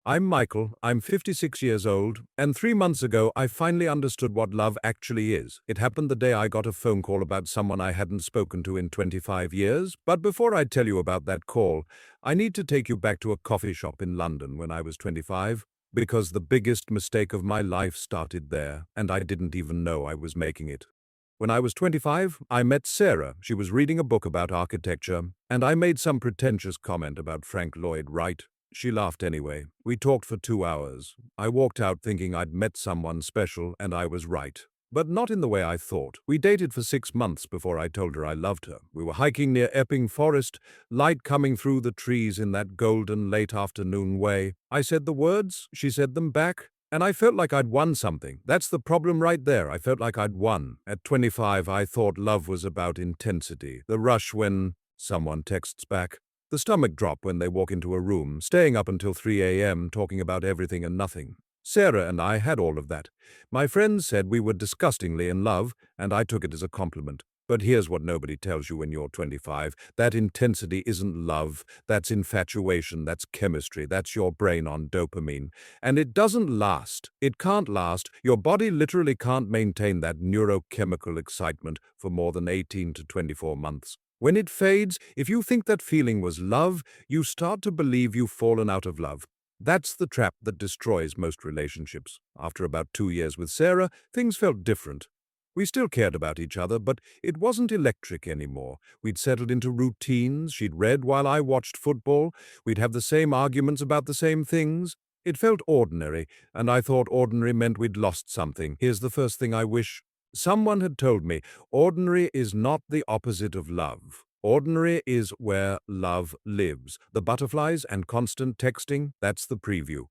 I'm Michael, I'm 56 years old, and 3 months ago I finally understood what love actually is. It happened the day I got a phone call about someone I hadn't spoken to in 25 years. But before I tell you about that call, I need to take you back to a coffee shop in London when I was 25, because the biggest mistake of my life started there, and I didn't even know I was making it. When I was 25, I met Sarah. She was reading a book about architecture, and I made some pretentious comment about Frank Lloyd Wright. She laughed anyway. We talked for 2 hours. I walked out thinking I'd met someone special, and I was right. But not in the way I thought. We dated for 6 months before I told her I loved her. We were hiking near Epping Forest, light coming through the trees in that golden late afternoon way. I said the words, she said them back, and I felt like I'd won something. That's the problem right there. I felt like I'd won. At 25, I thought love was about intensity. The rush when someone texts back. The stomach drop when they walk into a room, staying up until 3 a.m. talking about everything and nothing. Sarah and I had all of that. My friends said we were disgustingly in love, and I took it as a compliment. But here's what nobody tells you when you're 25. That intensity isn't love, that's infatuation, that's chemistry, that's your brain on dopamine. And it doesn't last. It can't last. Your body literally can't maintain that neurochemical excitement for more than 18 to 24 months. When it fades, if you think that feeling was love, you start to believe you've fallen out of love. That's the trap that destroys most relationships. After about 2 years with Sarah, things felt different. We still cared about each other, but it wasn't electric anymore. We'd settled into routines. She'd read while I watched football. We'd have the same arguments about the same things. It felt ordinary, and I thought ordinary meant we'd lost something. Here's the first thing I wish. Someone had told me, ordinary is not the opposite of love. Ordinary is where love lives. The butterflies and constant texting, that's the preview.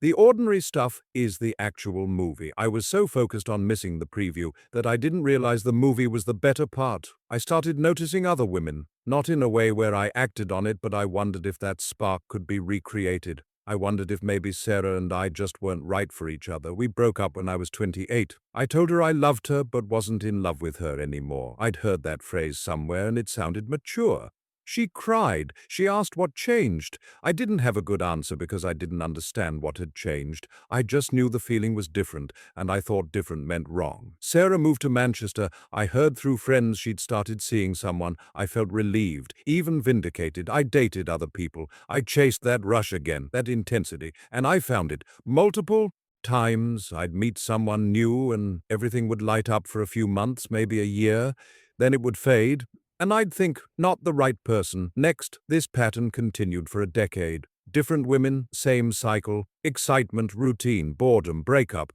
The ordinary stuff is the actual movie. I was so focused on missing the preview that I didn't realize the movie was the better part. I started noticing other women, not in a way where I acted on it, but I wondered if that spark could be recreated. I wondered if maybe Sarah and I just weren't right for each other. We broke up when I was 28. I told her I loved her but wasn't in love with her anymore. I'd heard that phrase somewhere and it sounded mature. She cried. She asked what changed. I didn't have a good answer because I didn't understand what had changed. I just knew the feeling was different, and I thought different meant wrong. Sarah moved to Manchester. I heard through friends she'd started seeing someone. I felt relieved, even vindicated. I dated other people. I chased that rush again, that intensity, and I found it. Multiple times I'd meet someone new and everything would light up for a few months, maybe a year. Then it would fade. And I'd think, not the right person. Next, this pattern continued for a decade. Different women, same cycle, excitement, routine, boredom, breakup.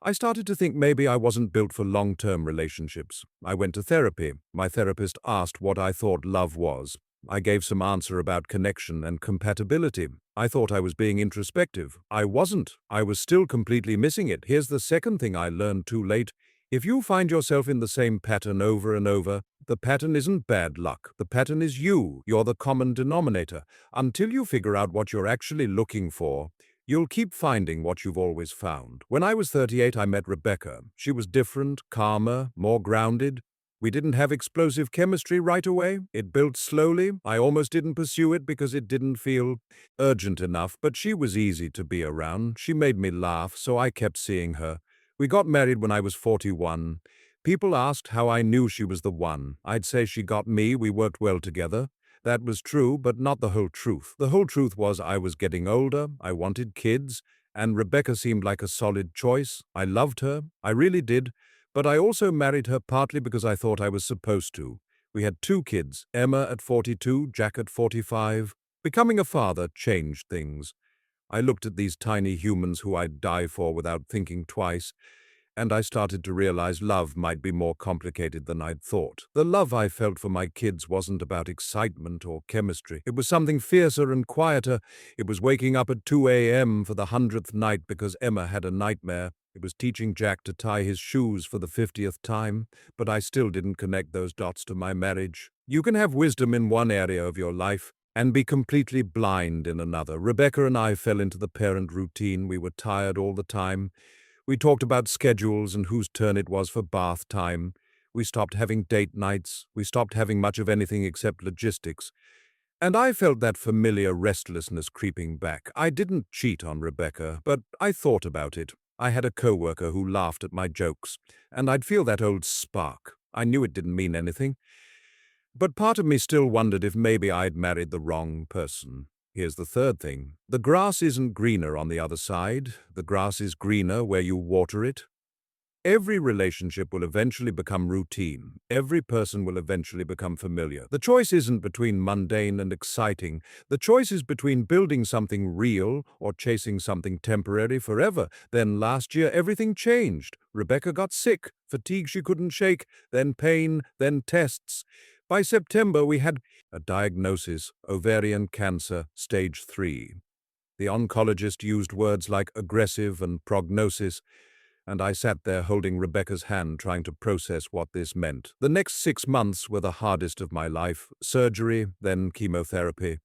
I started to think maybe I wasn't built for long-term relationships. I went to therapy. My therapist asked what I thought love was. I gave some answer about connection and compatibility. I thought I was being introspective. I wasn't. I was still completely missing it. Here's the second thing I learned too late. If you find yourself in the same pattern over and over, the pattern isn't bad luck. The pattern is you. You're the common denominator. Until you figure out what you're actually looking for, you'll keep finding what you've always found. When I was 38, I met Rebecca. She was different, calmer, more grounded. We didn't have explosive chemistry right away. It built slowly. I almost didn't pursue it because it didn't feel urgent enough, but she was easy to be around. She made me laugh, so I kept seeing her. We got married when I was 41. People asked how I knew she was the one. I'd say she got me. We worked well together. That was true, but not the whole truth. The whole truth was I was getting older, I wanted kids, and Rebecca seemed like a solid choice. I loved her, I really did, but I also married her partly because I thought I was supposed to. We had 2 kids, Emma at 42, Jack at 45. Becoming a father changed things. I looked at these tiny humans who I'd die for without thinking twice, and I started to realize love might be more complicated than I'd thought. The love I felt for my kids wasn't about excitement or chemistry. It was something fiercer and quieter. It was waking up at 2 a.m. for the 100th night because Emma had a nightmare. It was teaching Jack to tie his shoes for the 50th time, but I still didn't connect those dots to my marriage. You can have wisdom in one area of your life and be completely blind in another. Rebecca and I fell into the parent routine. We were tired all the time. We talked about schedules and whose turn it was for bath time. We stopped having date nights. We stopped having much of anything except logistics. And I felt that familiar restlessness creeping back. I didn't cheat on Rebecca, but I thought about it. I had a coworker who laughed at my jokes, and I'd feel that old spark. I knew it didn't mean anything, but part of me still wondered if maybe I'd married the wrong person. Here's the third thing. The grass isn't greener on the other side. The grass is greener where you water it. Every relationship will eventually become routine. Every person will eventually become familiar. The choice isn't between mundane and exciting. The choice is between building something real or chasing something temporary forever. Then last year, everything changed. Rebecca got sick, fatigue she couldn't shake, then pain, then tests. By September, we had a diagnosis, ovarian cancer, stage 3. The oncologist used words like aggressive and prognosis, and I sat there holding Rebecca's hand trying to process what this meant. The next 6 months were the hardest of my life. Surgery, then chemotherapy.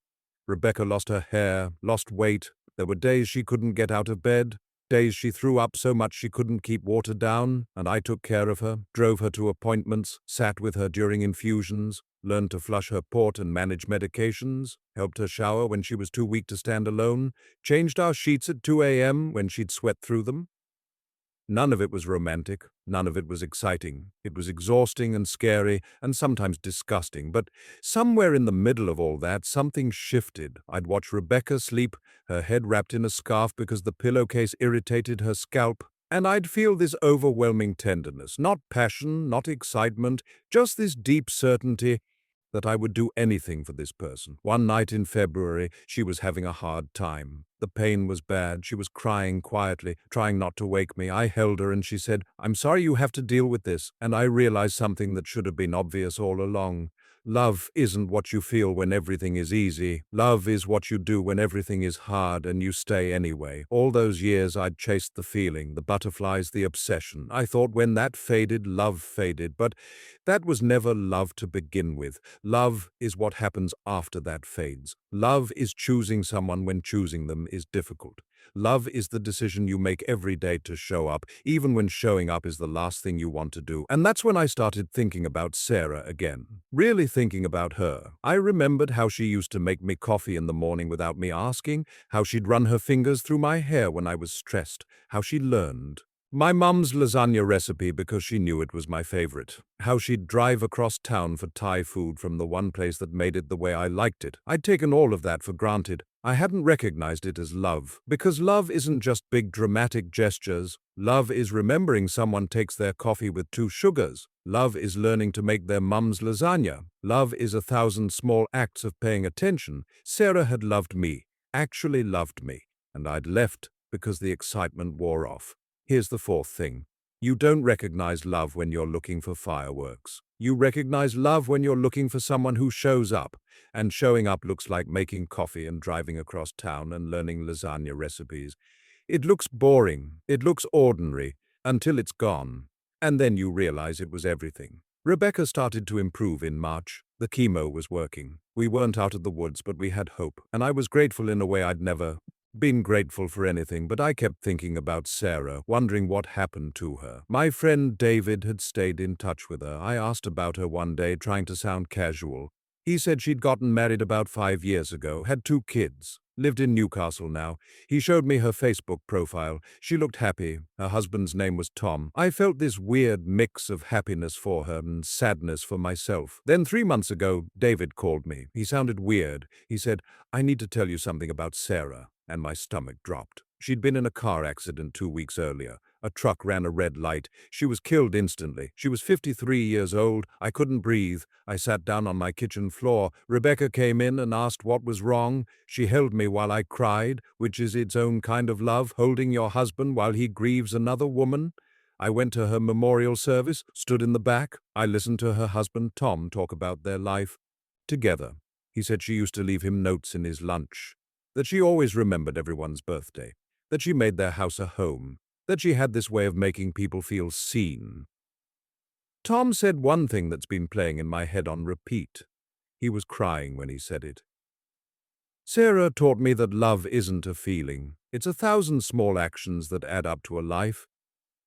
Rebecca lost her hair, lost weight. There were days she couldn't get out of bed, days she threw up so much she couldn't keep water down, and I took care of her, drove her to appointments, sat with her during infusions, learned to flush her port and manage medications, helped her shower when she was too weak to stand alone, changed our sheets at 2 a.m. when she'd sweat through them. None of it was romantic, none of it was exciting. It was exhausting and scary and sometimes disgusting, but somewhere in the middle of all that, something shifted. I'd watch Rebecca sleep, her head wrapped in a scarf because the pillowcase irritated her scalp, and I'd feel this overwhelming tenderness, not passion, not excitement, just this deep certainty that I would do anything for this person. One night in February, she was having a hard time. The pain was bad. She was crying quietly, trying not to wake me. I held her and she said, "I'm sorry you have to deal with this." And I realized something that should have been obvious all along. Love isn't what you feel when everything is easy. Love is what you do when everything is hard and you stay anyway. All those years I'd chased the feeling, the butterflies, the obsession. I thought when that faded, love faded, but that was never love to begin with. Love is what happens after that fades. Love is choosing someone when choosing them is difficult. Love is the decision you make every day to show up, even when showing up is the last thing you want to do. And that's when I started thinking about Sarah again. Really thinking about her. I remembered how she used to make me coffee in the morning without me asking, how she'd run her fingers through my hair when I was stressed, how she learned my mum's lasagna recipe because she knew it was my favorite. How she'd drive across town for Thai food from the one place that made it the way I liked it. I'd taken all of that for granted. I hadn't recognized it as love. Because love isn't just big dramatic gestures. Love is remembering someone takes their coffee with 2 sugars. Love is learning to make their mum's lasagna. Love is 1,000 small acts of paying attention. Sarah had loved me, actually loved me, and I'd left because the excitement wore off. Here's the fourth thing. You don't recognize love when you're looking for fireworks. You recognize love when you're looking for someone who shows up. And showing up looks like making coffee and driving across town and learning lasagna recipes. It looks boring. It looks ordinary until it's gone. And then you realize it was everything. Rebecca started to improve in March. The chemo was working. We weren't out of the woods, but we had hope. And I was grateful in a way I'd never been grateful for anything, but I kept thinking about Sarah, wondering what happened to her. My friend David had stayed in touch with her. I asked about her one day, trying to sound casual. He said she'd gotten married about 5 years ago, had 2 kids, lived in Newcastle now. He showed me her Facebook profile. She looked happy. Her husband's name was Tom. I felt this weird mix of happiness for her and sadness for myself. Then 3 months ago, David called me. He sounded weird. He said, "I need to tell you something about Sarah." And my stomach dropped. She'd been in a car accident 2 weeks earlier. A truck ran a red light. She was killed instantly. She was 53 years old. I couldn't breathe. I sat down on my kitchen floor. Rebecca came in and asked what was wrong. She held me while I cried, which is its own kind of love, holding your husband while he grieves another woman. I went to her memorial service, stood in the back. I listened to her husband, Tom, talk about their life together. He said she used to leave him notes in his lunch, that she always remembered everyone's birthday, that she made their house a home, that she had this way of making people feel seen. Tom said one thing that's been playing in my head on repeat. He was crying when he said it. Sarah taught me that love isn't a feeling. It's 1,000 small actions that add up to a life.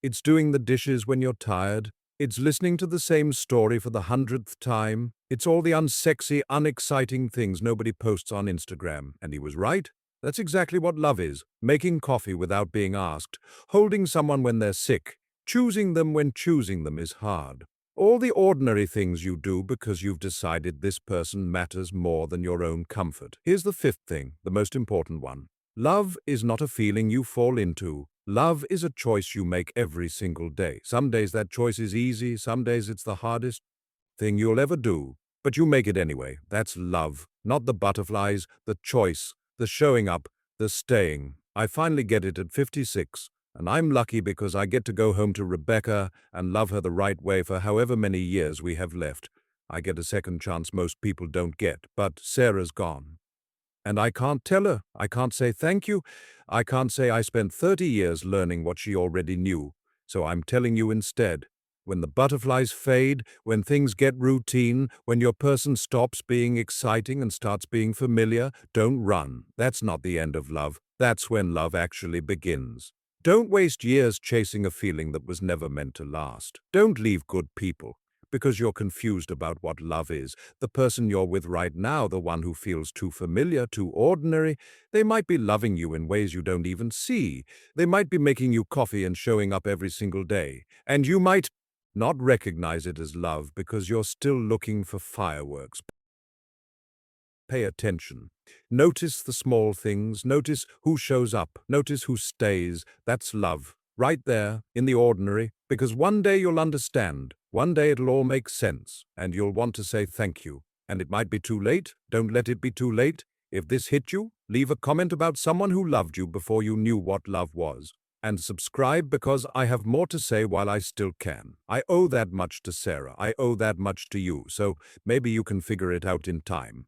It's doing the dishes when you're tired, It's listening to the same story for the 100th time. It's all the unsexy, unexciting things nobody posts on Instagram. And he was right. That's exactly what love is. Making coffee without being asked, holding someone when they're sick, choosing them when choosing them is hard. All the ordinary things you do because you've decided this person matters more than your own comfort. Here's the fifth thing, the most important one. Love is not a feeling you fall into. Love is a choice you make every single day. Some days that choice is easy, some days it's the hardest thing you'll ever do. But you make it anyway. That's love. Not the butterflies, the choice, the showing up, the staying. I finally get it at 56. And I'm lucky because I get to go home to Rebecca and love her the right way for however many years we have left. I get a second chance most people don't get, but Sarah's gone. And I can't tell her. I can't say thank you. I can't say I spent 30 years learning what she already knew. So I'm telling you instead. When the butterflies fade, when things get routine, when your person stops being exciting and starts being familiar, don't run. That's not the end of love. That's when love actually begins. Don't waste years chasing a feeling that was never meant to last. Don't leave good people because you're confused about what love is. The person you're with right now, the one who feels too familiar, too ordinary, they might be loving you in ways you don't even see. They might be making you coffee and showing up every single day. And you might not recognize it as love because you're still looking for fireworks. Pay attention. Notice the small things. Notice who shows up. Notice who stays. That's love. Right there, in the ordinary, because one day you'll understand. One day it'll all make sense, and you'll want to say thank you. And it might be too late. Don't let it be too late. If this hit you, leave a comment about someone who loved you before you knew what love was. And subscribe because I have more to say while I still can. I owe that much to Sarah. I owe that much to you, so maybe you can figure it out in time.